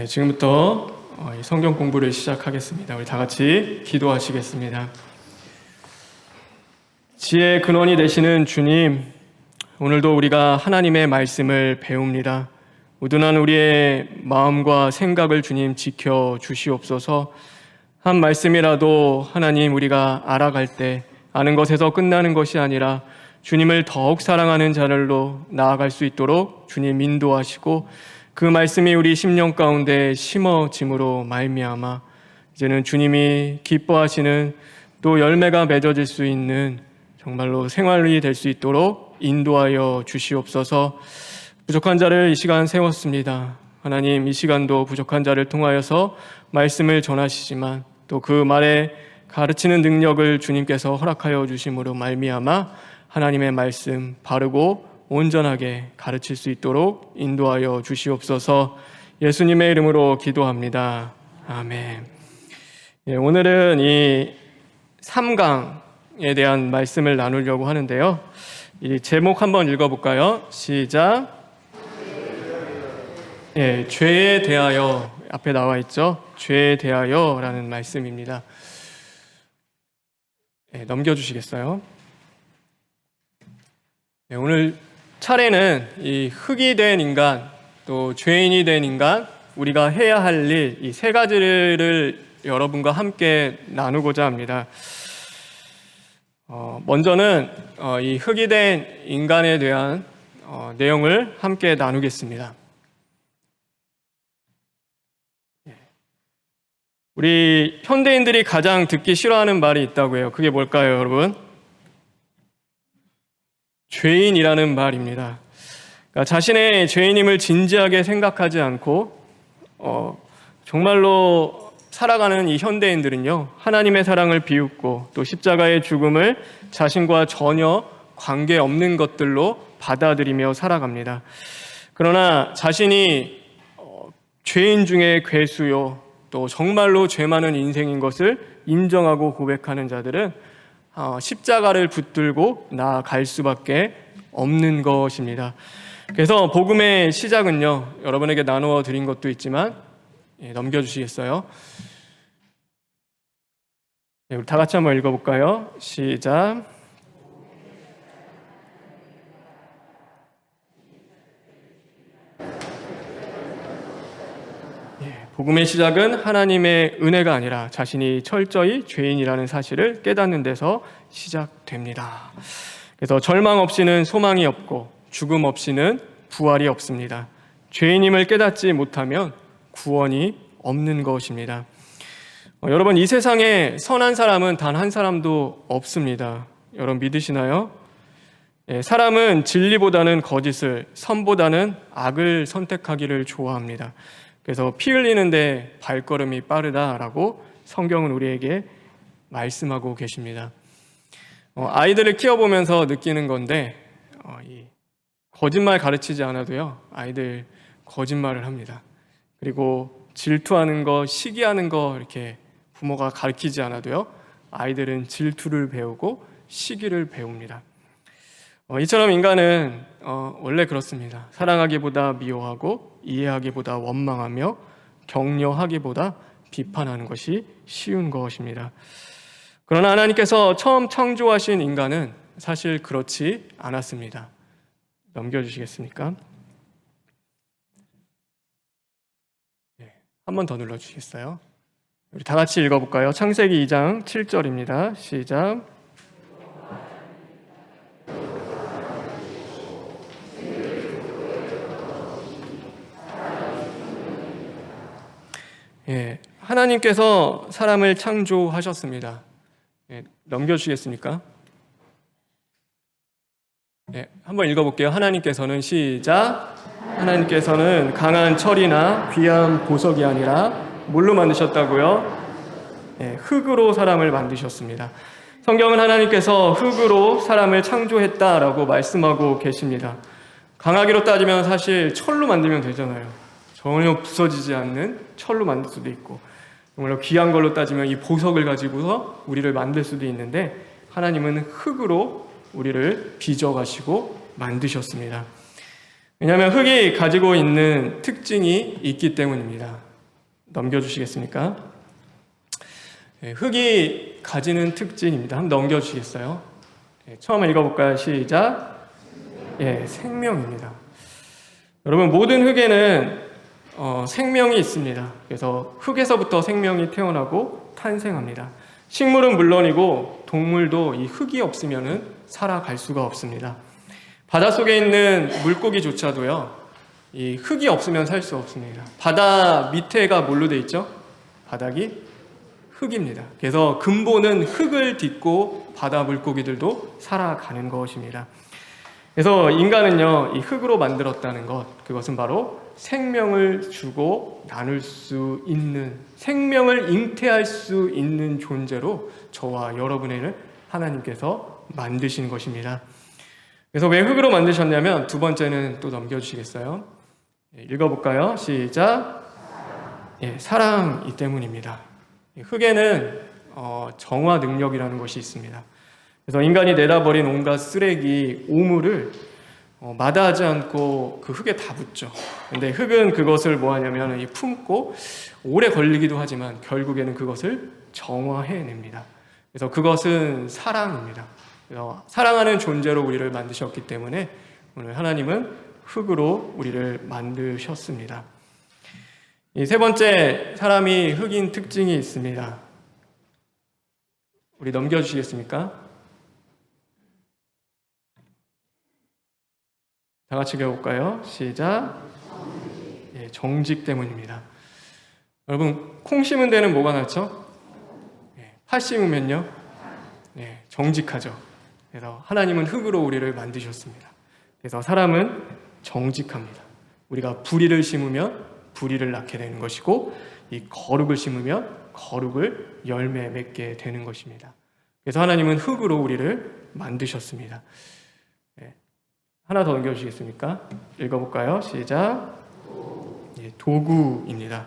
지금부터 이 성경 공부를 시작하겠습니다. 우리 다 같이 기도하시겠습니다. 지혜의 근원이 되시는 주님, 오늘도 우리가 하나님의 말씀을 배웁니다. 우둔한 우리의 마음과 생각을 주님 지켜 주시옵소서. 한 말씀이라도 하나님 우리가 알아갈 때 아는 것에서 끝나는 것이 아니라 주님을 더욱 사랑하는 자들로 나아갈 수 있도록 주님 인도하시고 그 말씀이 우리 심령 가운데 심어짐으로 말미암아 이제는 주님이 기뻐하시는 또 열매가 맺어질 수 있는 정말로 생활이 될 수 있도록 인도하여 주시옵소서. 부족한 자를 이 시간 세웠습니다. 하나님, 이 시간도 부족한 자를 통하여서 말씀을 전하시지만 또 그 말에 가르치는 능력을 주님께서 허락하여 주심으로 말미암아 하나님의 말씀 바르고 온전하게 가르칠 수 있도록 인도하여 주시옵소서. 예수님의 이름으로 기도합니다. 아멘. 오늘은 이 3강에 대한 말씀을 나누려고 하는데요. 이 제목 한번 읽어볼까요? 시작. 죄에 대하여 앞에 나와 있죠. 죄에 대하여라는 말씀입니다. 넘겨주시겠어요? 오늘 차례는 이 흙이 된 인간, 또 죄인이 된 인간, 우리가 해야 할 일, 이 세 가지를 여러분과 함께 나누고자 합니다. 먼저는 이 흙이 된 인간에 대한 내용을 함께 나누겠습니다. 우리 현대인들이 가장 듣기 싫어하는 말이 있다고 해요. 그게 뭘까요, 여러분? 죄인이라는 말입니다. 그러니까 자신의 죄인임을 진지하게 생각하지 않고 정말로 살아가는 이 현대인들은요, 하나님의 사랑을 비웃고 또 십자가의 죽음을 자신과 전혀 관계없는 것들로 받아들이며 살아갑니다. 그러나 자신이 죄인 중에 괴수요, 또 정말로 죄 많은 인생인 것을 인정하고 고백하는 자들은 십자가를 붙들고 나아갈 수밖에 없는 것입니다. 그래서 복음의 시작은요, 여러분에게 나누어 드린 것도 있지만 넘겨주시겠어요? 우리 다 같이 한번 읽어볼까요? 시작. 복음의 시작은 하나님의 은혜가 아니라 자신이 철저히 죄인이라는 사실을 깨닫는 데서 시작됩니다. 그래서 절망 없이는 소망이 없고 죽음 없이는 부활이 없습니다. 죄인임을 깨닫지 못하면 구원이 없는 것입니다. 여러분, 이 세상에 선한 사람은 단 한 사람도 없습니다. 여러분 믿으시나요? 사람은 진리보다는 거짓을, 선보다는 악을 선택하기를 좋아합니다. 그래서 피 흘리는데 발걸음이 빠르다라고 성경은 우리에게 말씀하고 계십니다. 아이들을 키워보면서 느끼는 건데 거짓말 가르치지 않아도요, 아이들 거짓말을 합니다. 그리고 질투하는 거, 시기하는 거 이렇게 부모가 가르치지 않아도요, 아이들은 질투를 배우고 시기를 배웁니다. 이처럼 인간은 원래 그렇습니다. 사랑하기보다 미워하고 이해하기보다 원망하며 격려하기보다 비판하는 것이 쉬운 것입니다. 그러나 하나님께서 처음 창조하신 인간은 사실 그렇지 않았습니다. 넘겨주시겠습니까? 한 번 더 눌러주시겠어요? 우리 다 같이 읽어볼까요? 창세기 2장 7절입니다. 시작. 하나님께서 사람을 창조하셨습니다. 넘겨주시겠습니까? 한번 읽어볼게요. 하나님께서는 시작. 하나님께서는 강한 철이나 귀한 보석이 아니라 뭘로 만드셨다고요? 흙으로 사람을 만드셨습니다. 성경은 하나님께서 흙으로 사람을 창조했다라고 말씀하고 계십니다. 강하기로 따지면 사실 철로 만들면 되잖아요. 전혀 부서지지 않는 철로 만들 수도 있고, 정말로 귀한 걸로 따지면 이 보석을 가지고서 우리를 만들 수도 있는데, 하나님은 흙으로 우리를 빚어가시고 만드셨습니다. 왜냐하면 흙이 가지고 있는 특징이 있기 때문입니다. 넘겨주시겠습니까? 흙이 가지는 특징입니다. 한번 넘겨주시겠어요? 처음 읽어볼까요? 시작. 생명입니다. 여러분, 모든 흙에는 생명이 있습니다. 그래서 흙에서부터 생명이 태어나고 탄생합니다. 식물은 물론이고 동물도 이 흙이 없으면 살아갈 수가 없습니다. 바닷속에 있는 물고기조차도요, 이 흙이 없으면 살 수 없습니다. 바다 밑에가 뭘로 돼 있죠? 바닥이 흙입니다. 그래서 근본은 흙을 딛고 바다 물고기들도 살아가는 것입니다. 그래서 인간은요, 이 흙으로 만들었다는 것, 그것은 바로 생명을 주고 나눌 수 있는, 생명을 잉태할 수 있는 존재로 저와 여러분을 하나님께서 만드신 것입니다. 그래서 왜 흙으로 만드셨냐면, 두 번째는 또 넘겨주시겠어요? 읽어볼까요? 시작. 사랑이 때문입니다. 흙에는 정화 능력이라는 것이 있습니다. 그래서 인간이 내다버린 온갖 쓰레기, 오물을 마다하지 않고 그 흙에 다 붓죠. 근데 흙은 그것을 뭐 하냐면 품고 오래 걸리기도 하지만 결국에는 그것을 정화해냅니다. 그래서 그것은 사랑입니다. 그래서 사랑하는 존재로 우리를 만드셨기 때문에 오늘 하나님은 흙으로 우리를 만드셨습니다. 이 세 번째, 사람이 흙인 특징이 있습니다. 우리 넘겨주시겠습니까? 다 같이 읽어볼까요? 시작. 정직 때문입니다. 여러분, 콩 심은 데는 뭐가 났죠? 팥 심으면요? 정직하죠. 그래서 하나님은 흙으로 우리를 만드셨습니다. 그래서 사람은 정직합니다. 우리가 불의를 심으면 불의를 낳게 되는 것이고, 이 거룩을 심으면 거룩을 열매 맺게 되는 것입니다. 그래서 하나님은 흙으로 우리를 만드셨습니다. 하나 더 넘겨주시겠습니까? 읽어볼까요? 시작. 도구입니다.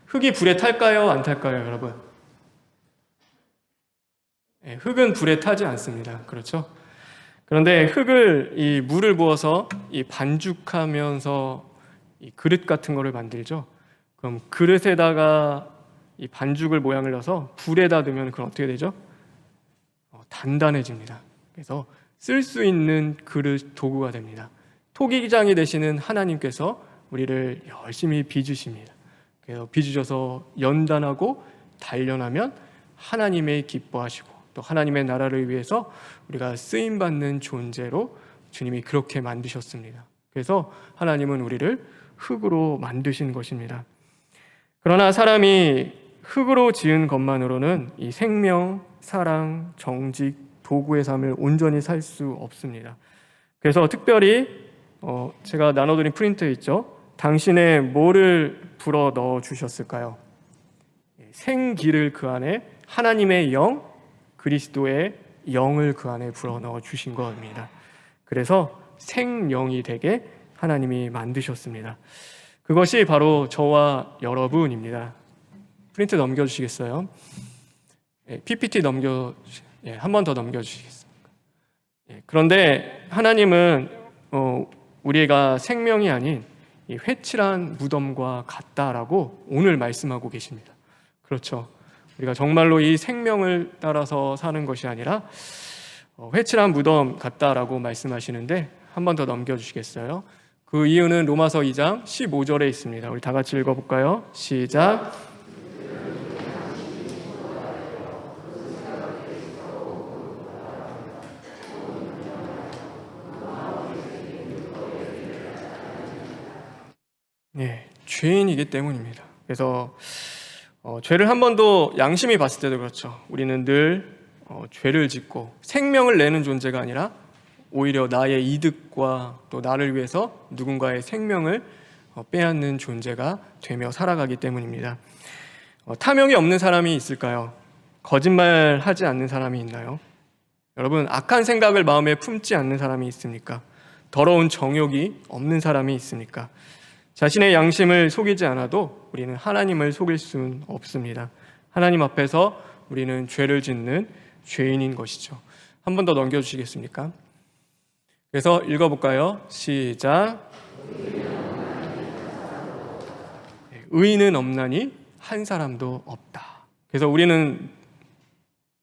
흙이 불에 탈까요? 안 탈까요, 여러분? 흙은 불에 타지 않습니다. 그렇죠? 그런데 흙을, 이 물을 부어서 이 반죽하면서 이 그릇 같은 거를 만들죠. 그럼 그릇에다가 이 반죽을 모양을 넣어서 불에다 넣으면 그럼 어떻게 되죠? 단단해집니다. 그래서 쓸 수 있는 그릇, 도구가 됩니다. 토기장이 되시는 하나님께서 우리를 열심히 빚으십니다. 그래서 빚으셔서 연단하고 단련하면 하나님의 기뻐하시고 또 하나님의 나라를 위해서 우리가 쓰임받는 존재로 주님이 그렇게 만드셨습니다. 그래서 하나님은 우리를 흙으로 만드신 것입니다. 그러나 사람이 흙으로 지은 것만으로는 이 생명, 사랑, 정직, 도구의 삶을 온전히 살 수 없습니다. 그래서 특별히 제가 나눠드린 프린트에 있죠. 당신의 뭐를 불어 넣어 주셨을까요? 생기를 그 안에, 하나님의 영, 그리스도의 영을 그 안에 불어 넣어 주신 겁니다. 그래서 생명이 되게 하나님이 만드셨습니다. 그것이 바로 저와 여러분입니다. 프린트 넘겨주시겠어요? PPT 한 번 더 넘겨주시겠습니까? 그런데 하나님은 우리가 생명이 아닌 이 회칠한 무덤과 같다라고 오늘 말씀하고 계십니다. 그렇죠? 우리가 정말로 이 생명을 따라서 사는 것이 아니라 회칠한 무덤 같다라고 말씀하시는데 한 번 더 넘겨주시겠어요? 그 이유는 로마서 2장 15절에 있습니다. 우리 다 같이 읽어볼까요? 시작. 죄인이기 때문입니다. 그래서 죄를 한 번도 양심이 봤을 때도 그렇죠. 우리는 늘 죄를 짓고 생명을 내는 존재가 아니라 오히려 나의 이득과 또 나를 위해서 누군가의 생명을 빼앗는 존재가 되며 살아가기 때문입니다. 탐욕이 없는 사람이 있을까요? 거짓말하지 않는 사람이 있나요? 여러분, 악한 생각을 마음에 품지 않는 사람이 있습니까? 더러운 정욕이 없는 사람이 있습니까? 자신의 양심을 속이지 않아도 우리는 하나님을 속일 수는 없습니다. 하나님 앞에서 우리는 죄를 짓는 죄인인 것이죠. 한 번 더 넘겨주시겠습니까? 그래서 읽어볼까요? 시작. 의인은 없나니 한 사람도 없다. 그래서 우리는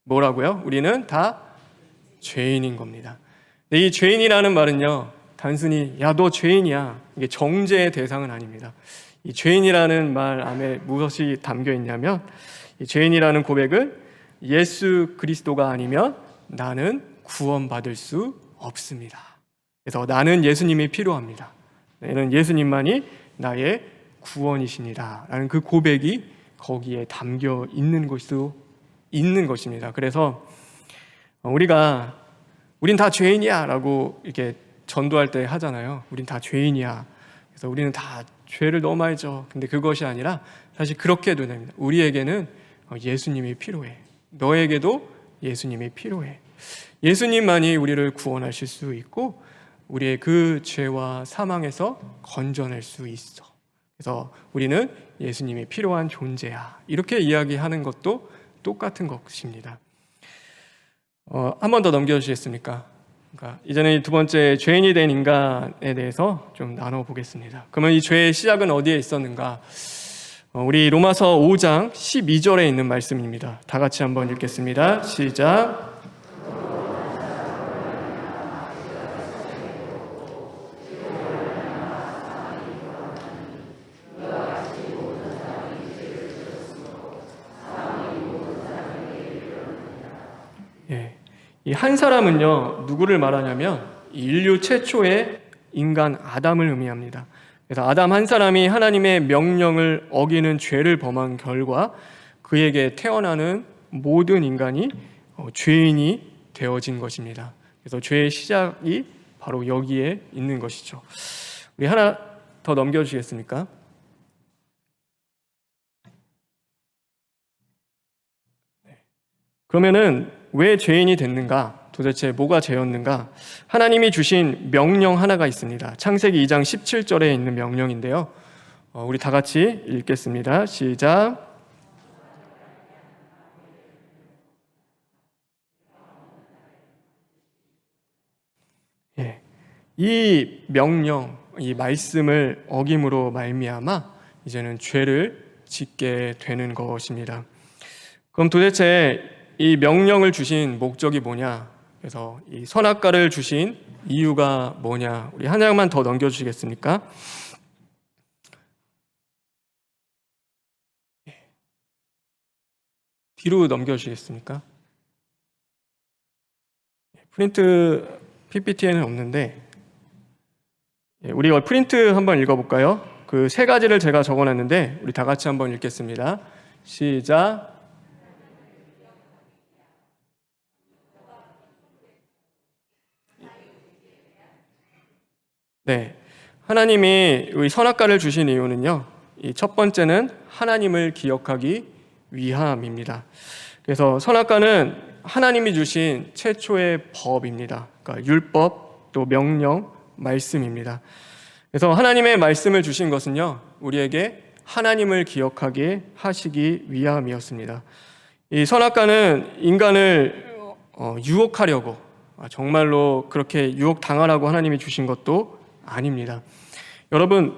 뭐라고요? 우리는 다 죄인인 겁니다. 근데 이 죄인이라는 말은요, 단순히 야 너 죄인이야, 이게 정죄의 대상은 아닙니다. 이 죄인이라는 말 안에 무엇이 담겨 있냐면, 이 죄인이라는 고백을 예수 그리스도가 아니면 나는 구원받을 수 없습니다. 그래서 나는 예수님이 필요합니다. 나는 예수님만이 나의 구원이십니다 라는 그 고백이 거기에 담겨 있는 것도 있는 것입니다. 그래서 우린 다 죄인이야 라고 이렇게 전도할 때 하잖아요. 우린 다 죄인이야. 그래서 우리는 다 죄를 너무 많이 져. 근데 그것이 아니라 사실 그렇게 해도 됩니다. 우리에게는 예수님이 필요해. 너에게도 예수님이 필요해. 예수님만이 우리를 구원하실 수 있고 우리의 그 죄와 사망에서 건져낼 수 있어. 그래서 우리는 예수님이 필요한 존재야. 이렇게 이야기하는 것도 똑같은 것입니다. 한 번 더 넘겨주시겠습니까? 그러니까 이제는 두 번째 죄인이 된 인간에 대해서 좀 나눠보겠습니다. 그러면 이 죄의 시작은 어디에 있었는가? 우리 로마서 5장 12절에 있는 말씀입니다. 다 같이 한번 읽겠습니다. 시작. 이 한 사람은요, 누구를 말하냐면 인류 최초의 인간 아담을 의미합니다. 그래서 아담 한 사람이 하나님의 명령을 어기는 죄를 범한 결과 그에게 태어나는 모든 인간이 죄인이 되어진 것입니다. 그래서 죄의 시작이 바로 여기에 있는 것이죠. 우리 하나 더 넘겨주시겠습니까? 그러면은 왜 죄인이 됐는가? 도대체 뭐가 죄였는가? 하나님이 주신 명령 하나가 있습니다. 창세기 2장 17절에 있는 명령인데요. 우리 다 같이 읽겠습니다. 시작. 이 명령, 이 말씀을 어김으로 말미암아 이제는 죄를 짓게 되는 것입니다. 그럼 도대체 이 명령을 주신 목적이 뭐냐? 그래서 이 선악과를 주신 이유가 뭐냐? 우리 한 장만 더 넘겨주시겠습니까? 뒤로 넘겨주시겠습니까? 프린트 PPT에는 없는데 우리 프린트 한번 읽어볼까요? 그 세 가지를 제가 적어놨는데 우리 다 같이 한번 읽겠습니다. 시작. 네, 하나님이 우리 선악과를 주신 이유는요, 이 첫 번째는 하나님을 기억하기 위함입니다. 그래서 선악과는 하나님이 주신 최초의 법입니다. 그러니까 율법, 또 명령, 말씀입니다. 그래서 하나님의 말씀을 주신 것은요, 우리에게 하나님을 기억하게 하시기 위함이었습니다. 이 선악과는 인간을 유혹하려고, 정말로 그렇게 유혹당하라고 하나님이 주신 것도 아닙니다. 여러분,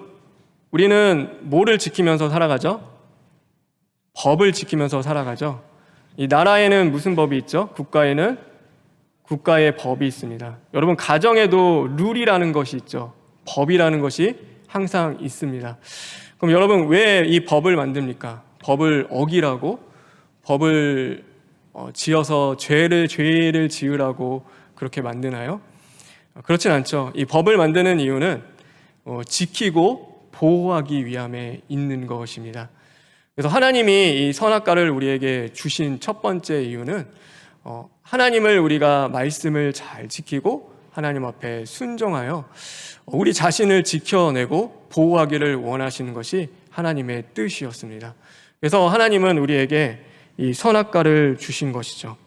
우리는 뭐를 지키면서 살아가죠? 법을 지키면서 살아가죠. 이 나라에는 무슨 법이 있죠? 국가에는 국가의 법이 있습니다. 여러분, 가정에도 룰이라는 것이 있죠. 법이라는 것이 항상 있습니다. 그럼 여러분, 왜 이 법을 만듭니까? 법을 어기라고, 법을 지어서 죄를 지으라고 그렇게 만드나요? 그렇진 않죠. 이 법을 만드는 이유는 지키고 보호하기 위함에 있는 것입니다. 그래서 하나님이 이 선악과를 우리에게 주신 첫 번째 이유는 하나님을 우리가 말씀을 잘 지키고 하나님 앞에 순종하여 우리 자신을 지켜내고 보호하기를 원하시는 것이 하나님의 뜻이었습니다. 그래서 하나님은 우리에게 이 선악과를 주신 것이죠.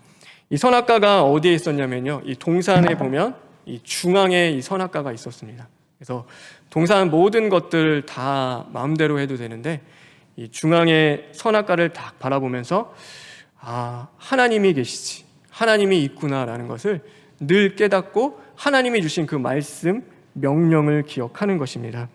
이 선악과가 어디에 있었냐면요, 이 동산에 보면 이 중앙에 이 선악과가 있었습니다. 그래서 동산 모든 것들 다 마음대로 해도 되는데 이 중앙에 선악과를 딱 바라보면서 하나님이 계시지, 하나님이 있구나라는 것을 늘 깨닫고 하나님이 주신 그 말씀, 명령을 기억하는 것입니다.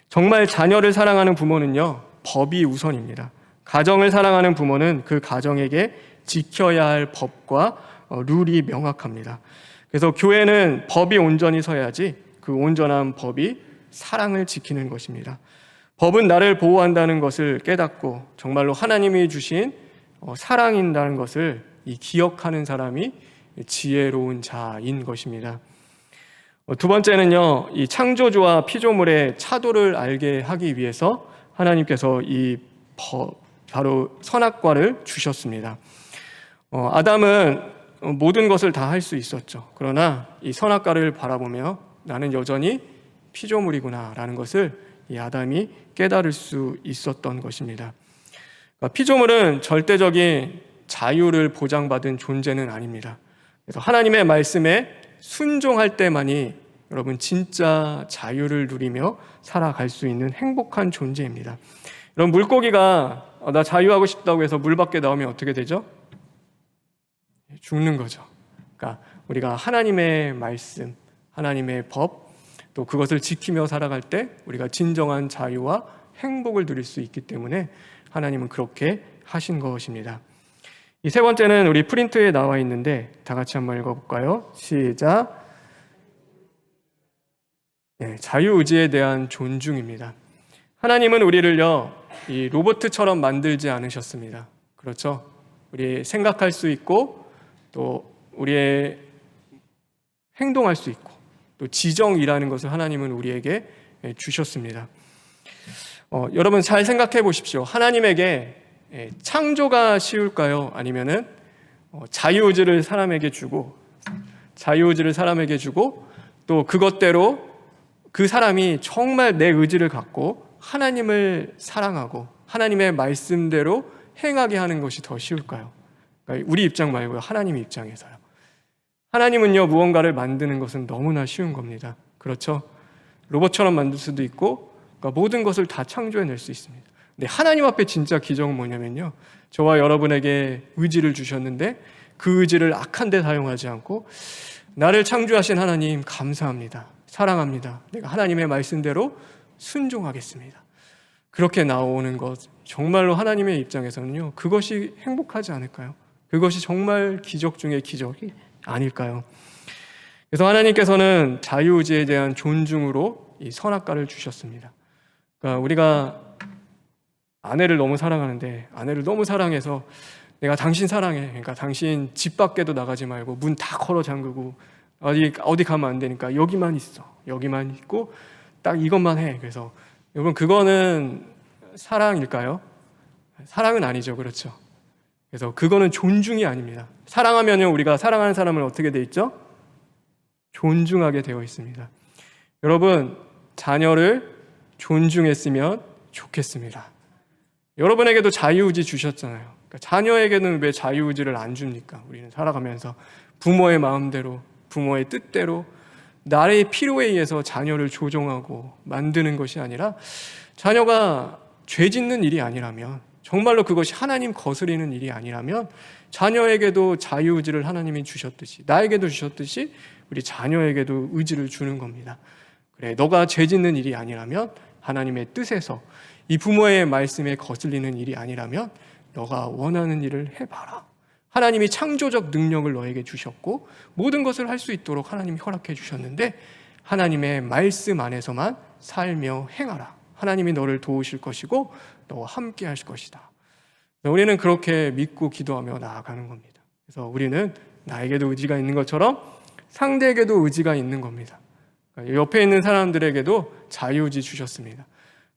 정말 자녀를 사랑하는 부모는요, 법이 우선입니다. 가정을 사랑하는 부모는 그 가정에게 지켜야 할 법과 룰이 명확합니다. 그래서 교회는 법이 온전히 서야지 그 온전한 법이 사랑을 지키는 것입니다. 법은 나를 보호한다는 것을 깨닫고 정말로 하나님이 주신 사랑인다는 것을 기억하는 사람이 지혜로운 자인 것입니다. 두 번째는요, 이 창조주와 피조물의 차도를 알게 하기 위해서 하나님께서 바로 선악과를 주셨습니다. 아담은 모든 것을 다 할 수 있었죠. 그러나 이 선악과를 바라보며 나는 여전히 피조물이구나 라는 것을 이 아담이 깨달을 수 있었던 것입니다. 피조물은 절대적인 자유를 보장받은 존재는 아닙니다. 그래서 하나님의 말씀에 순종할 때만이 여러분 진짜 자유를 누리며 살아갈 수 있는 행복한 존재입니다. 여러분, 물고기가 나 자유하고 싶다고 해서 물 밖에 나오면 어떻게 되죠? 죽는 거죠. 그러니까 우리가 하나님의 말씀, 하나님의 법, 또 그것을 지키며 살아갈 때 우리가 진정한 자유와 행복을 누릴 수 있기 때문에 하나님은 그렇게 하신 것입니다. 이 세 번째는 우리 프린트에 나와 있는데 다 같이 한번 읽어볼까요? 시작. 네, 자유의지에 대한 존중입니다. 하나님은 우리를요, 이 로봇처럼 만들지 않으셨습니다. 그렇죠? 우리 생각할 수 있고 또 우리의 행동할 수 있고 또 지정이라는 것을 하나님은 우리에게 주셨습니다. 여러분 잘 생각해 보십시오. 하나님에게 창조가 쉬울까요? 아니면은 자유의지를 사람에게 주고 또 그것대로 그 사람이 정말 내 의지를 갖고 하나님을 사랑하고 하나님의 말씀대로 행하게 하는 것이 더 쉬울까요? 그러니까 우리 입장 말고요, 하나님 입장에서요. 하나님은요, 무언가를 만드는 것은 너무나 쉬운 겁니다. 그렇죠? 로봇처럼 만들 수도 있고, 그러니까 모든 것을 다 창조해낼 수 있습니다. 근데 하나님 앞에 진짜 기적은 뭐냐면요, 저와 여러분에게 의지를 주셨는데 그 의지를 악한 데 사용하지 않고 나를 창조하신 하나님 감사합니다, 사랑합니다, 내가 하나님의 말씀대로 순종하겠습니다, 그렇게 나오는 것, 정말로 하나님의 입장에서는요, 그것이 행복하지 않을까요? 그것이 정말 기적 중의 기적이 아닐까요? 그래서 하나님께서는 자유의지에 대한 존중으로 이 선악과를 주셨습니다. 그러니까 우리가 아내를 너무 사랑하는데 아내를 너무 사랑해서 내가 당신 사랑해, 그러니까 당신 집 밖에도 나가지 말고 문 다 걸어 잠그고 어디 가면 안 되니까 여기만 있어, 여기만 있고 딱 이것만 해. 그래서 여러분, 그거는 사랑일까요? 사랑은 아니죠. 그렇죠? 그래서 그거는 존중이 아닙니다. 사랑하면요, 우리가 사랑하는 사람을 어떻게 돼 있죠? 존중하게 되어 있습니다. 여러분, 자녀를 존중했으면 좋겠습니다. 여러분에게도 자유의지 주셨잖아요. 그러니까 자녀에게는 왜 자유의지를 안 줍니까? 우리는 살아가면서 부모의 마음대로, 부모의 뜻대로 나의 필요에 의해서 자녀를 조종하고 만드는 것이 아니라, 자녀가 죄 짓는 일이 아니라면, 정말로 그것이 하나님 거스리는 일이 아니라면 자녀에게도 자유의지를 하나님이 주셨듯이, 나에게도 주셨듯이 우리 자녀에게도 의지를 주는 겁니다. 그래, 너가 죄 짓는 일이 아니라면, 하나님의 뜻에서 이 부모의 말씀에 거슬리는 일이 아니라면 너가 원하는 일을 해봐라. 하나님이 창조적 능력을 너에게 주셨고 모든 것을 할 수 있도록 하나님이 허락해 주셨는데, 하나님의 말씀 안에서만 살며 행하라. 하나님이 너를 도우실 것이고 너와 함께 하실 것이다. 우리는 그렇게 믿고 기도하며 나아가는 겁니다. 그래서 우리는 나에게도 의지가 있는 것처럼 상대에게도 의지가 있는 겁니다. 옆에 있는 사람들에게도 자유의지 주셨습니다.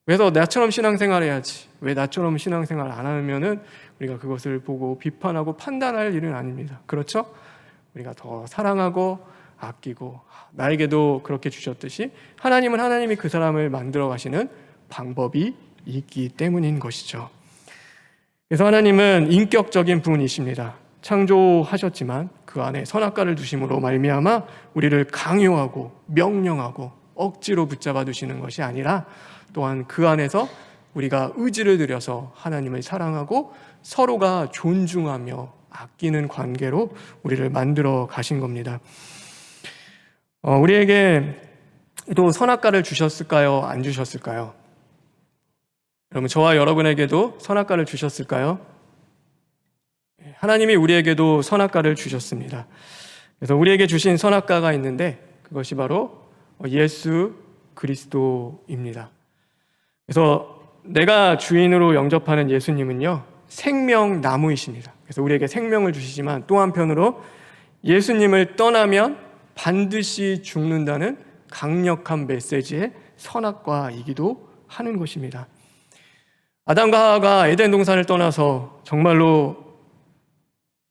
그래서 나처럼 신앙생활 해야지, 왜 나처럼 신앙생활 안 하면은 우리가 그것을 보고 비판하고 판단할 일은 아닙니다. 그렇죠? 우리가 더 사랑하고 아끼고, 나에게도 그렇게 주셨듯이 하나님은 하나님이 그 사람을 만들어 가시는 방법이 있기 때문인 것이죠. 그래서 하나님은 인격적인 분이십니다. 창조하셨지만 그 안에 선악과를 두심으로 말미암아 우리를 강요하고 명령하고 억지로 붙잡아 두시는 것이 아니라, 또한 그 안에서 우리가 의지를 들여서 하나님을 사랑하고 서로가 존중하며 아끼는 관계로 우리를 만들어 가신 겁니다. 우리에게 또 선악과를 주셨을까요? 안 주셨을까요? 여러분, 저와 여러분에게도 선악과를 주셨을까요? 하나님이 우리에게도 선악과를 주셨습니다. 그래서 우리에게 주신 선악과가 있는데 그것이 바로 예수 그리스도입니다. 그래서 내가 주인으로 영접하는 예수님은요, 생명나무이십니다. 그래서 우리에게 생명을 주시지만 또 한편으로 예수님을 떠나면 반드시 죽는다는 강력한 메시지의 선악과이기도 하는 것입니다. 아담과 하와가 에덴 동산을 떠나서 정말로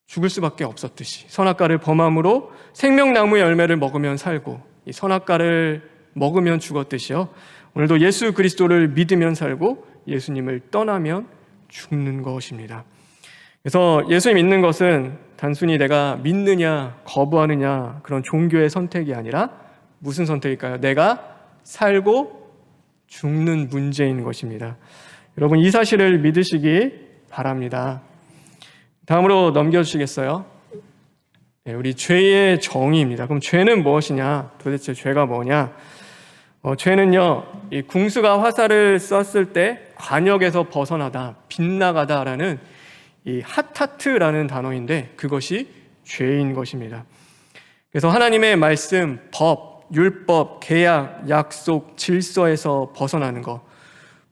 죽을 수밖에 없었듯이 선악과를 범함으로 생명나무의 열매를 먹으면 살고 이 선악과를 먹으면 죽었듯이요, 오늘도 예수 그리스도를 믿으면 살고 예수님을 떠나면 죽는 것입니다. 그래서 예수 믿는 것은 단순히 내가 믿느냐 거부하느냐 그런 종교의 선택이 아니라 무슨 선택일까요? 내가 살고 죽는 문제인 것입니다. 여러분, 이 사실을 믿으시기 바랍니다. 다음으로 넘겨주시겠어요? 우리 죄의 정의입니다. 그럼 죄는 무엇이냐? 도대체 죄가 뭐냐? 죄는요, 이 궁수가 화살을 쐈을 때 관역에서 벗어나다, 빗나가다라는 이 하타트라는 단어인데 그것이 죄인 것입니다. 그래서 하나님의 말씀, 법, 율법, 계약, 약속, 질서에서 벗어나는 것,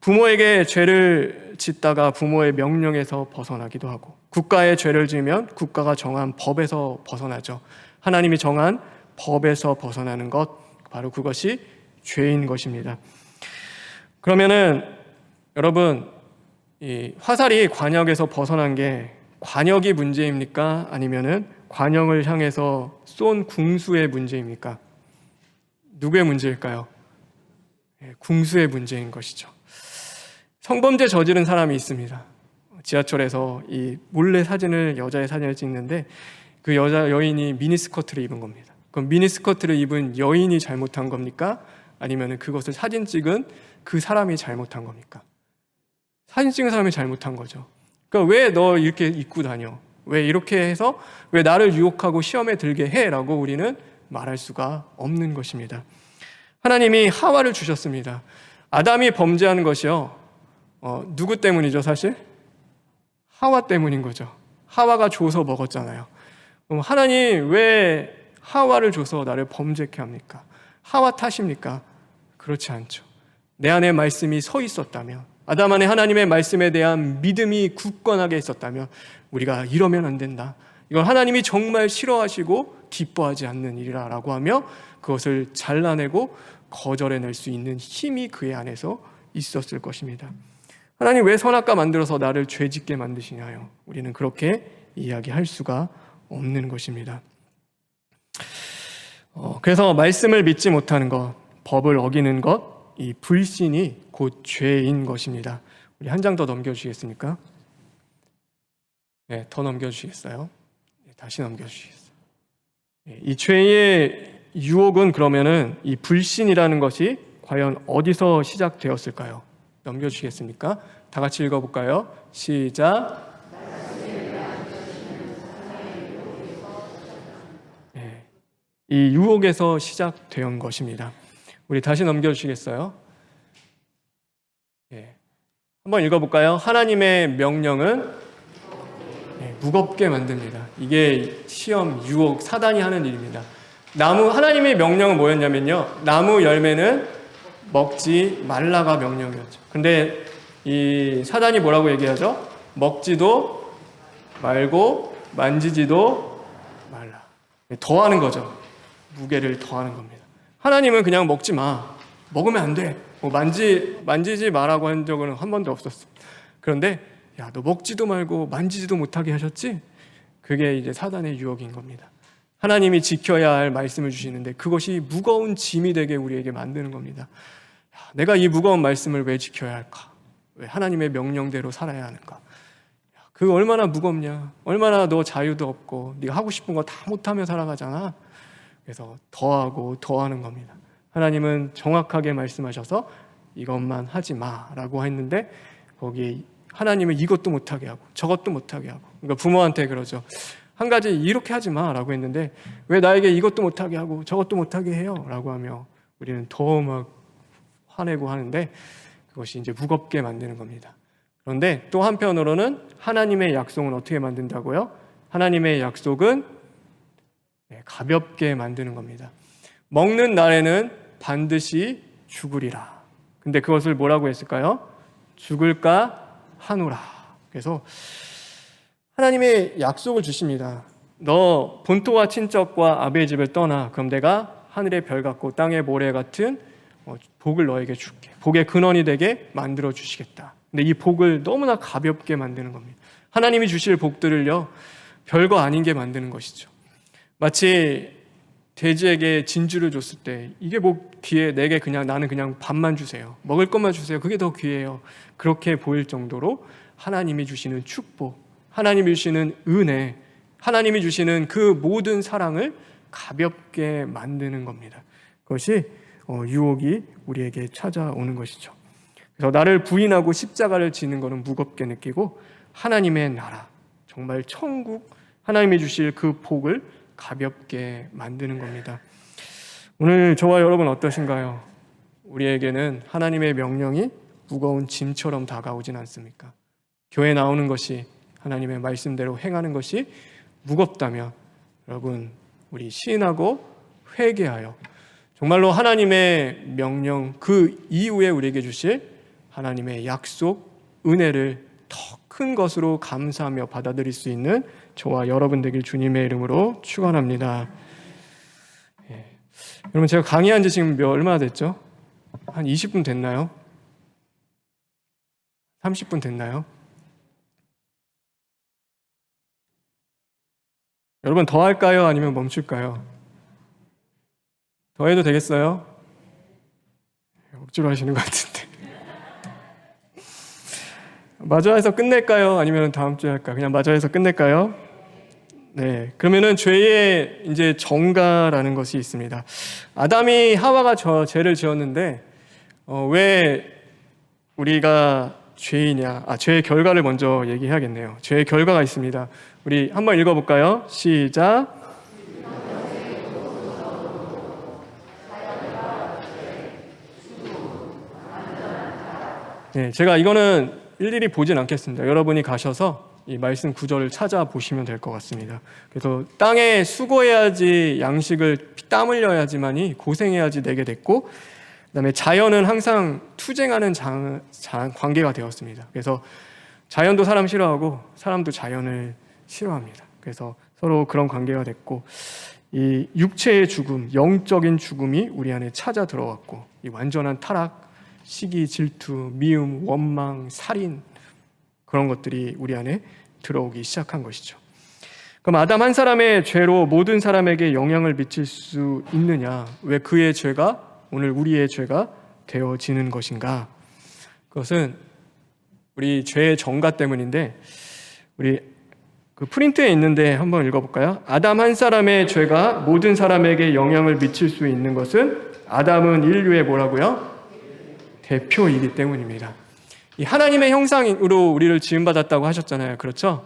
부모에게 죄를 짓다가 부모의 명령에서 벗어나기도 하고, 국가에 죄를 지으면 국가가 정한 법에서 벗어나죠. 하나님이 정한 법에서 벗어나는 것, 바로 그것이 죄인 것입니다. 그러면은 여러분, 이 화살이 관역에서 벗어난 게 관역이 문제입니까? 아니면은 관역을 향해서 쏜 궁수의 문제입니까? 누구의 문제일까요? 궁수의 문제인 것이죠. 성범죄 저지른 사람이 있습니다. 지하철에서 이 몰래 사진을, 여자의 사진을 찍는데 그 여인이 미니스커트를 입은 겁니다. 그럼 미니스커트를 입은 여인이 잘못한 겁니까? 아니면 그것을 사진 찍은 그 사람이 잘못한 겁니까? 사진 찍은 사람이 잘못한 거죠. 그러니까 왜 너 이렇게 입고 다녀? 왜 이렇게 해서 왜 나를 유혹하고 시험에 들게 해? 라고 우리는 말할 수가 없는 것입니다. 하나님이 하와를 주셨습니다. 아담이 범죄하는 것이요, 누구 때문이죠? 사실 하와 때문인 거죠. 하와가 줘서 먹었잖아요. 그럼 하나님 왜 하와를 줘서 나를 범죄케 합니까? 하와 탓입니까? 그렇지 않죠. 내 안에 말씀이 서 있었다면, 아담 안에 하나님의 말씀에 대한 믿음이 굳건하게 있었다면 우리가 이러면 안 된다, 이건 하나님이 정말 싫어하시고 기뻐하지 않는 일이라고 하며 그것을 잘라내고 거절해낼 수 있는 힘이 그의 안에서 있었을 것입니다. 하나님 왜 선악과 만들어서 나를 죄짓게 만드시냐요? 우리는 그렇게 이야기할 수가 없는 것입니다. 그래서 말씀을 믿지 못하는 것, 법을 어기는 것, 이 불신이 곧 죄인 것입니다. 우리 한 장 더 넘겨주시겠습니까? 네, 더 넘겨주시겠어요? 네, 다시 넘겨주시겠어요? 네, 이 죄의 유혹은 그러면은 이 불신이라는 것이 과연 어디서 시작되었을까요? 넘겨주시겠습니까? 다 같이 읽어볼까요? 시작. 네, 이 유혹에서 시작된 것입니다. 우리 다시 넘겨주시겠어요? 네, 한번 읽어볼까요? 하나님의 명령은 무겁게 만듭니다. 이게 시험, 유혹, 사단이 하는 일입니다. 하나님의 명령은 뭐였냐면요, 나무 열매는 먹지 말라가 명령이었죠. 근데 이 사단이 뭐라고 얘기하죠? 먹지도 말고 만지지도 말라. 더하는 거죠. 무게를 더하는 겁니다. 하나님은 그냥 먹지 마, 먹으면 안 돼, 만지지 마라고 한 적은 한 번도 없었어. 그런데 야, 너 먹지도 말고 만지지도 못하게 하셨지? 그게 이제 사단의 유혹인 겁니다. 하나님이 지켜야 할 말씀을 주시는데 그것이 무거운 짐이 되게 우리에게 만드는 겁니다. 야, 내가 이 무거운 말씀을 왜 지켜야 할까? 왜 하나님의 명령대로 살아야 하는가? 야, 그거 얼마나 무겁냐? 얼마나 너 자유도 없고 네가 하고 싶은 거 다 못하며 살아가잖아. 그래서 더하고 더하는 겁니다. 하나님은 정확하게 말씀하셔서 이것만 하지 마라고 했는데 거기에 하나님은 이것도 못하게 하고 저것도 못하게 하고, 그러니까 부모한테 그러죠. 한 가지 이렇게 하지 마라고 했는데 왜 나에게 이것도 못하게 하고 저것도 못하게 해요? 라고 하며 우리는 더 막 화내고 하는데 그것이 이제 무겁게 만드는 겁니다. 그런데 또 한편으로는 하나님의 약속은 어떻게 만든다고요? 하나님의 약속은 가볍게 만드는 겁니다. 먹는 날에는 반드시 죽으리라. 근데 그것을 뭐라고 했을까요? 죽을까 하노라. 그래서 하나님의 약속을 주십니다. 너 본토와 친척과 아비의 집을 떠나. 그럼 내가 하늘의 별 같고 땅의 모래 같은 복을 너에게 줄게. 복의 근원이 되게 만들어 주시겠다. 근데 이 복을 너무나 가볍게 만드는 겁니다. 하나님이 주실 복들을요, 별거 아닌 게 만드는 것이죠. 마치 돼지에게 진주를 줬을 때 이게 뭐 귀해, 내게 그냥 나는 그냥 밥만 주세요. 먹을 것만 주세요. 그게 더 귀해요. 그렇게 보일 정도로 하나님이 주시는 축복, 하나님이 주시는 은혜, 하나님이 주시는 그 모든 사랑을 가볍게 만드는 겁니다. 그것이 유혹이 우리에게 찾아오는 것이죠. 그래서 나를 부인하고 십자가를 지는 것은 무겁게 느끼고 하나님의 나라, 정말 천국, 하나님이 주실 그 복을 가볍게 만드는 겁니다. 오늘 저와 여러분 어떠신가요? 우리에게는 하나님의 명령이 무거운 짐처럼 다가오진 않습니까? 교회 나오는 것이, 하나님의 말씀대로 행하는 것이 무겁다면 여러분, 우리 시인하고 회개하여 정말로 하나님의 명령 그 이후에 우리에게 주실 하나님의 약속, 은혜를 더 큰 것으로 감사하며 받아들일 수 있는 저와 여러분 되길 주님의 이름으로 축원합니다. 여러분, 제가 강의한 지 지금 얼마나 됐죠? 한 20분 됐나요? 30분 됐나요? 여러분, 더 할까요? 아니면 멈출까요? 더 해도 되겠어요? 억지로 하시는 것 같은데. 마저 해서 끝낼까요? 아니면 다음 주에 할까요? 그냥 마저 해서 끝낼까요? 네. 그러면은 죄의 이제 정가라는 것이 있습니다. 아담이 하와가 죄를 지었는데, 왜 우리가 죄이냐? 죄의 결과를 먼저 얘기해야겠네요. 죄의 결과가 있습니다. 우리 한번 읽어볼까요? 시작. 네, 제가 이거는 일일이 보진 않겠습니다. 여러분이 가셔서 이 말씀 구절을 찾아보시면 될 것 같습니다. 그래서 땅에 수고해야지 양식을 땀 흘려야지만이 고생해야지 내게 됐고, 그다음에 자연은 항상 투쟁하는 관계가 되었습니다. 그래서 자연도 사람 싫어하고 사람도 자연을 싫어합니다. 그래서 서로 그런 관계가 됐고, 이 육체의 죽음, 영적인 죽음이 우리 안에 찾아 들어왔고, 이 완전한 타락, 시기, 질투, 미움, 원망, 살인, 그런 것들이 우리 안에 들어오기 시작한 것이죠. 그럼 아담 한 사람의 죄로 모든 사람에게 영향을 미칠 수 있느냐? 왜 그의 죄가 오늘 우리의 죄가 되어지는 것인가? 그것은 우리 죄의 정가 때문인데, 우리 그 프린트에 있는데 한번 읽어볼까요? 아담 한 사람의 죄가 모든 사람에게 영향을 미칠 수 있는 것은 아담은 인류의 뭐라고요? 대표이기 때문입니다. 이 하나님의 형상으로 우리를 지음받았다고 하셨잖아요. 그렇죠?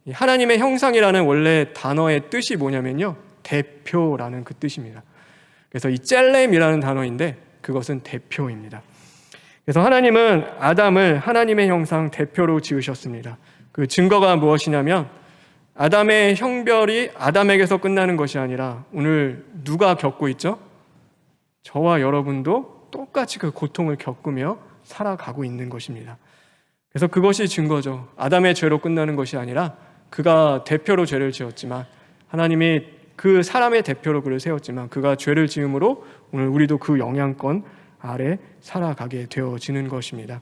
이 하나님의 형상이라는 원래 단어의 뜻이 뭐냐면요, 대표라는 그 뜻입니다. 그래서 이 젤렘이라는 단어인데 그것은 대표입니다. 그래서 하나님은 아담을 하나님의 형상 대표로 지으셨습니다. 그 증거가 무엇이냐면 아담의 형별이 아담에게서 끝나는 것이 아니라 오늘 누가 겪고 있죠? 저와 여러분도 똑같이 그 고통을 겪으며 살아가고 있는 것입니다. 그래서 그것이 증거죠. 아담의 죄로 끝나는 것이 아니라 그가 대표로 죄를 지었지만, 하나님이 그 사람의 대표로 그를 세웠지만 그가 죄를 지음으로 오늘 우리도 그 영향권 아래 살아가게 되어지는 것입니다.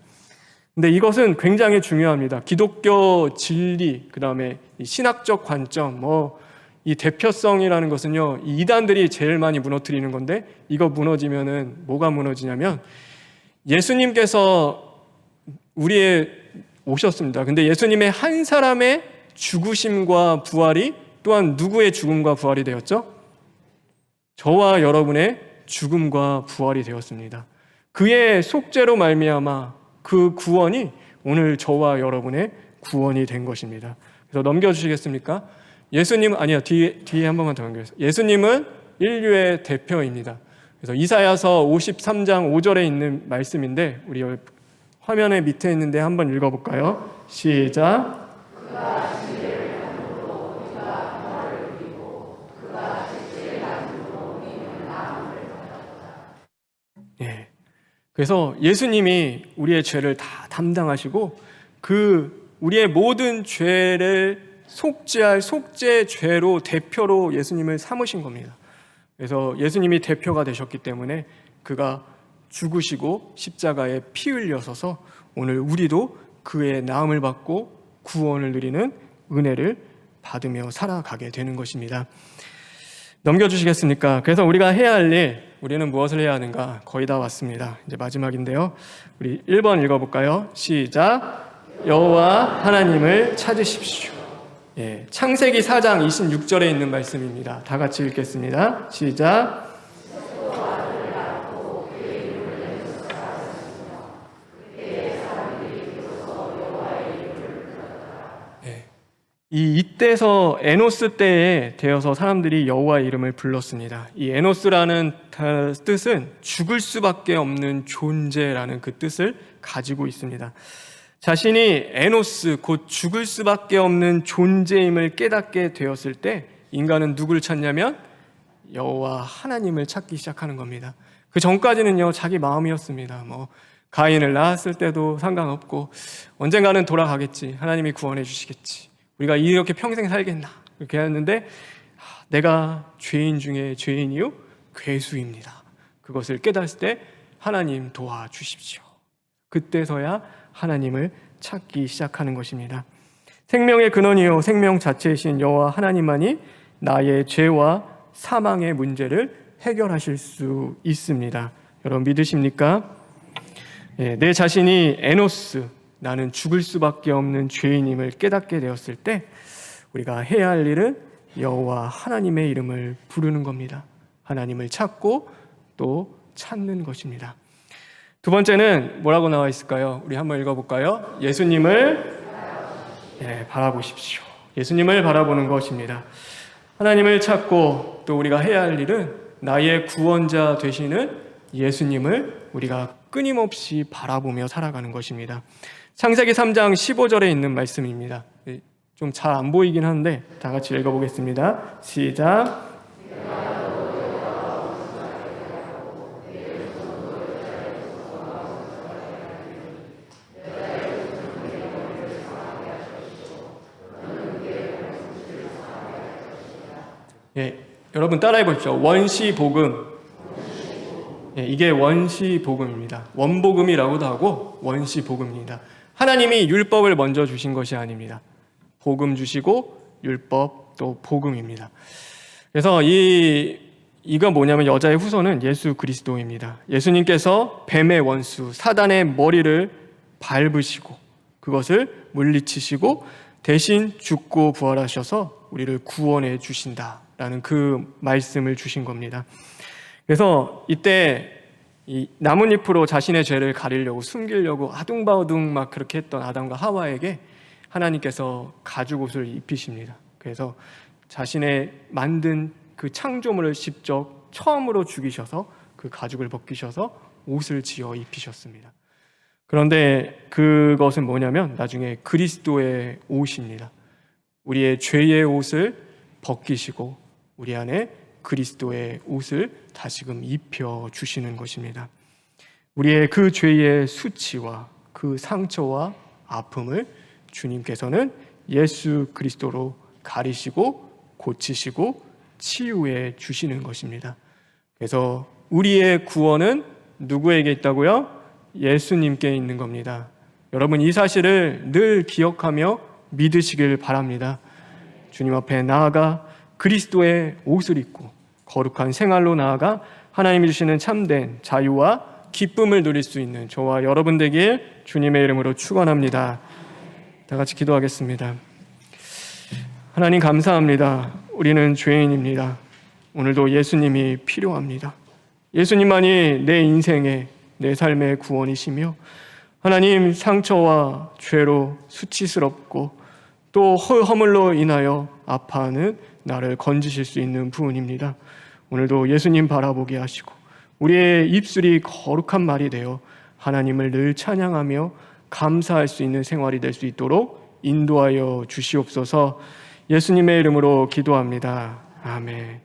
근데 이것은 굉장히 중요합니다. 기독교 진리, 그 다음에 신학적 관점, 이 대표성이라는 것은요, 이 이단들이 제일 많이 무너뜨리는 건데, 이거 무너지면은 뭐가 무너지냐면 예수님께서 우리의 오셨습니다. 근데 예수님의 한 사람의 죽으심과 부활이 또한 누구의 죽음과 부활이 되었죠? 저와 여러분의 죽음과 부활이 되었습니다. 그의 속죄로 말미암아 그 구원이 오늘 저와 여러분의 구원이 된 것입니다. 그래서 넘겨주시겠습니까? 예수님, 아니요, 뒤에 한 번만 더 넘겨주세요. 예수님은 인류의 대표입니다. 그래서 이사야서 53장 5절에 있는 말씀인데 우리 화면에 밑에 있는데 한번 읽어볼까요? 시작. 예. 그래서 예수님이 우리의 죄를 다 담당하시고 우리의 모든 죄를 속죄할 속죄죄로 대표로 예수님을 삼으신 겁니다. 그래서 예수님이 대표가 되셨기 때문에 그가 죽으시고 십자가에 피 흘려서서 오늘 우리도 그의 나음을 받고 구원을 누리는 은혜를 받으며 살아가게 되는 것입니다. 넘겨주시겠습니까? 그래서 우리가 해야 할 일, 우리는 무엇을 해야 하는가? 거의 다 왔습니다. 이제 마지막인데요. 우리 1번 읽어볼까요? 시작. 여호와 하나님을 찾으십시오. 예, 창세기 4장 26절에 있는 말씀입니다. 다 같이 읽겠습니다. 시작. 이때서 에노스 때에 되어서 사람들이 여호와의 이름을 불렀습니다. 이 에노스라는 뜻은 죽을 수밖에 없는 존재라는 그 뜻을 가지고 있습니다. 자신이 에노스 곧 죽을 수밖에 없는 존재임을 깨닫게 되었을 때 인간은 누구를 찾냐면 여호와 하나님을 찾기 시작하는 겁니다. 그 전까지는요 자기 마음이었습니다. 가인을 낳았을 때도 상관없고 언젠가는 돌아가겠지, 하나님이 구원해 주시겠지, 우리가 이렇게 평생 살겠나 이렇게 했는데 내가 죄인 중에 죄인이요 괴수입니다. 그것을 깨달을 때 하나님 도와주십시오. 그때서야 하나님을 찾기 시작하는 것입니다. 생명의 근원이요 생명 자체이신 여호와 하나님만이 나의 죄와 사망의 문제를 해결하실 수 있습니다. 여러분 믿으십니까? 내 자신이 에노스, 나는 죽을 수밖에 없는 죄인임을 깨닫게 되었을 때 우리가 해야 할 일은 여호와 하나님의 이름을 부르는 겁니다. 하나님을 찾고 또 찾는 것입니다. 두 번째는 뭐라고 나와 있을까요? 우리 한번 읽어볼까요? 예수님을 바라보십시오. 예수님을 바라보는 것입니다. 하나님을 찾고 또 우리가 해야 할 일은 나의 구원자 되시는 예수님을 우리가 끊임없이 바라보며 살아가는 것입니다. 창세기 3장 15절에 있는 말씀입니다. 좀 잘 안 보이긴 한데 다 같이 읽어보겠습니다. 시작. 여러분 따라해 보십시오. 원시복음. 이게 원시복음입니다. 원복음이라고도 하고 원시복음입니다. 하나님이 율법을 먼저 주신 것이 아닙니다. 복음 주시고 율법 또 복음입니다. 그래서 이거 뭐냐면 여자의 후손은 예수 그리스도입니다. 예수님께서 뱀의 원수 사단의 머리를 밟으시고 그것을 물리치시고 대신 죽고 부활하셔서 우리를 구원해 주신다라는 그 말씀을 주신 겁니다. 그래서 이때 이 나뭇잎으로 자신의 죄를 가리려고 숨기려고 아둥바둥 막 그렇게 했던 아담과 하와에게 하나님께서 가죽옷을 입히십니다. 그래서 자신의 만든 그 창조물을 직접 처음으로 죽이셔서 그 가죽을 벗기셔서 옷을 지어 입히셨습니다. 그런데 그것은 뭐냐면 나중에 그리스도의 옷입니다. 우리의 죄의 옷을 벗기시고 우리 안에 그리스도의 옷을 다시금 입혀주시는 것입니다. 우리의 그 죄의 수치와 그 상처와 아픔을 주님께서는 예수 그리스도로 가리시고 고치시고 치유해 주시는 것입니다. 그래서 우리의 구원은 누구에게 있다고요? 예수님께 있는 겁니다. 여러분 이 사실을 늘 기억하며 믿으시길 바랍니다. 주님 앞에 나아가 그리스도의 옷을 입고 거룩한 생활로 나아가 하나님이 주시는 참된 자유와 기쁨을 누릴 수 있는 저와 여러분 되길 주님의 이름으로 축원합니다. 다 같이 기도하겠습니다. 하나님 감사합니다. 우리는 죄인입니다. 오늘도 예수님이 필요합니다. 예수님만이 내 인생의 내 삶의 구원이시며 하나님 상처와 죄로 수치스럽고 또 허물로 인하여 아파하는 나를 건지실 수 있는 분입니다. 오늘도 예수님 바라보게 하시고 우리의 입술이 거룩한 말이 되어 하나님을 늘 찬양하며 감사할 수 있는 생활이 될 수 있도록 인도하여 주시옵소서. 예수님의 이름으로 기도합니다. 아멘.